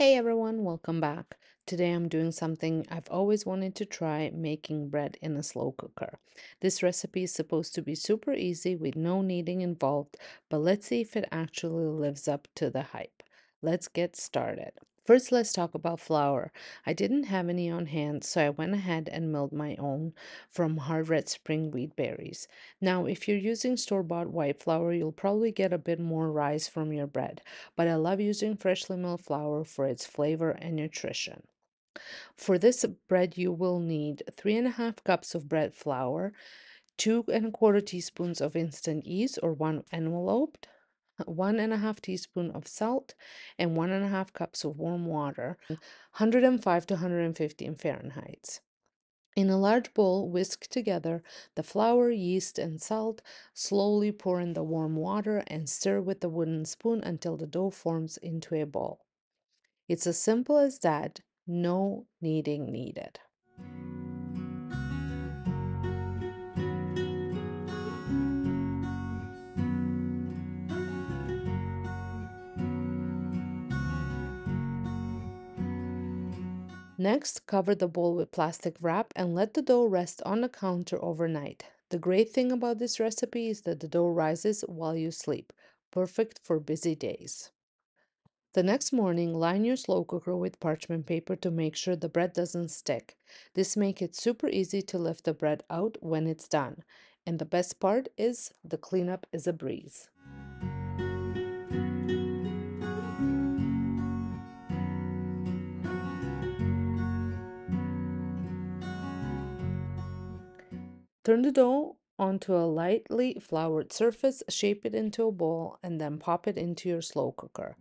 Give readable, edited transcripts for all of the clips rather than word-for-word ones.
Hey everyone, welcome back. Today I'm doing something I've always wanted to try, making bread in a slow cooker. This recipe is supposed to be super easy with no kneading involved, but let's see if it actually lives up to the hype. Let's get started. First, let's talk about flour. I didn't have any on hand, so I went ahead and milled my own from hard red spring wheat berries. Now, if you're using store-bought white flour, you'll probably get a bit more rise from your bread, but I love using freshly milled flour for its flavor and nutrition. For this bread, you will need 3.5 cups of bread flour, 2.25 teaspoons of instant yeast or one enveloped, 1.5 teaspoon of salt, and 1.5 cups of warm water, 105 to 150 in Fahrenheit. In a large bowl, whisk together the flour, yeast, and salt. Slowly pour in the warm water and stir with a wooden spoon until the dough forms into a ball. It's as simple as that, no kneading needed. Next, cover the bowl with plastic wrap and let the dough rest on the counter overnight. The great thing about this recipe is that the dough rises while you sleep, perfect for busy days. The next morning, line your slow cooker with parchment paper to make sure the bread doesn't stick. This makes it super easy to lift the bread out when it's done. And the best part is the cleanup is a breeze. Turn the dough onto a lightly floured surface, shape it into a ball, and then pop it into your slow cooker.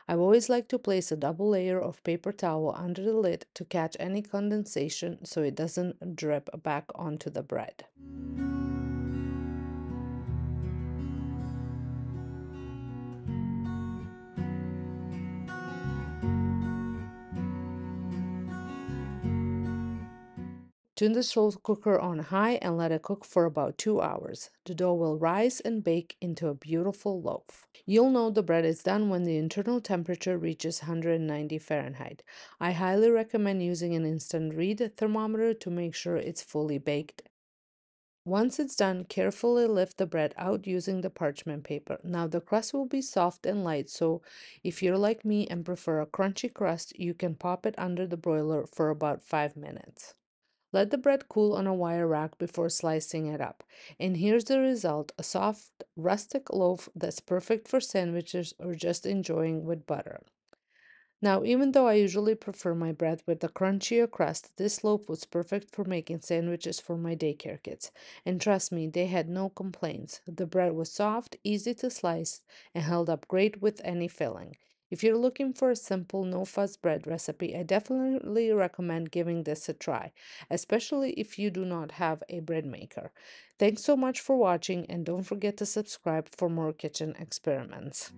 I've always liked to place a double layer of paper towel under the lid to catch any condensation so it doesn't drip back onto the bread. Turn the slow cooker on high and let it cook for about 2 hours. The dough will rise and bake into a beautiful loaf. You'll know the bread is done when the internal temperature reaches 190 Fahrenheit. I highly recommend using an instant read thermometer to make sure it's fully baked. Once it's done, carefully lift the bread out using the parchment paper. Now the crust will be soft and light, so if you're like me and prefer a crunchy crust, you can pop it under the broiler for about 5 minutes. Let the bread cool on a wire rack before slicing it up. And here's the result, a soft, rustic loaf that's perfect for sandwiches or just enjoying with butter. Now, even though I usually prefer my bread with a crunchier crust, this loaf was perfect for making sandwiches for my daycare kids. And trust me, they had no complaints. The bread was soft, easy to slice, and held up great with any filling. If you're looking for a simple, no fuss bread recipe, I definitely recommend giving this a try, especially if you do not have a bread maker. Thanks so much for watching, and don't forget to subscribe for more kitchen experiments.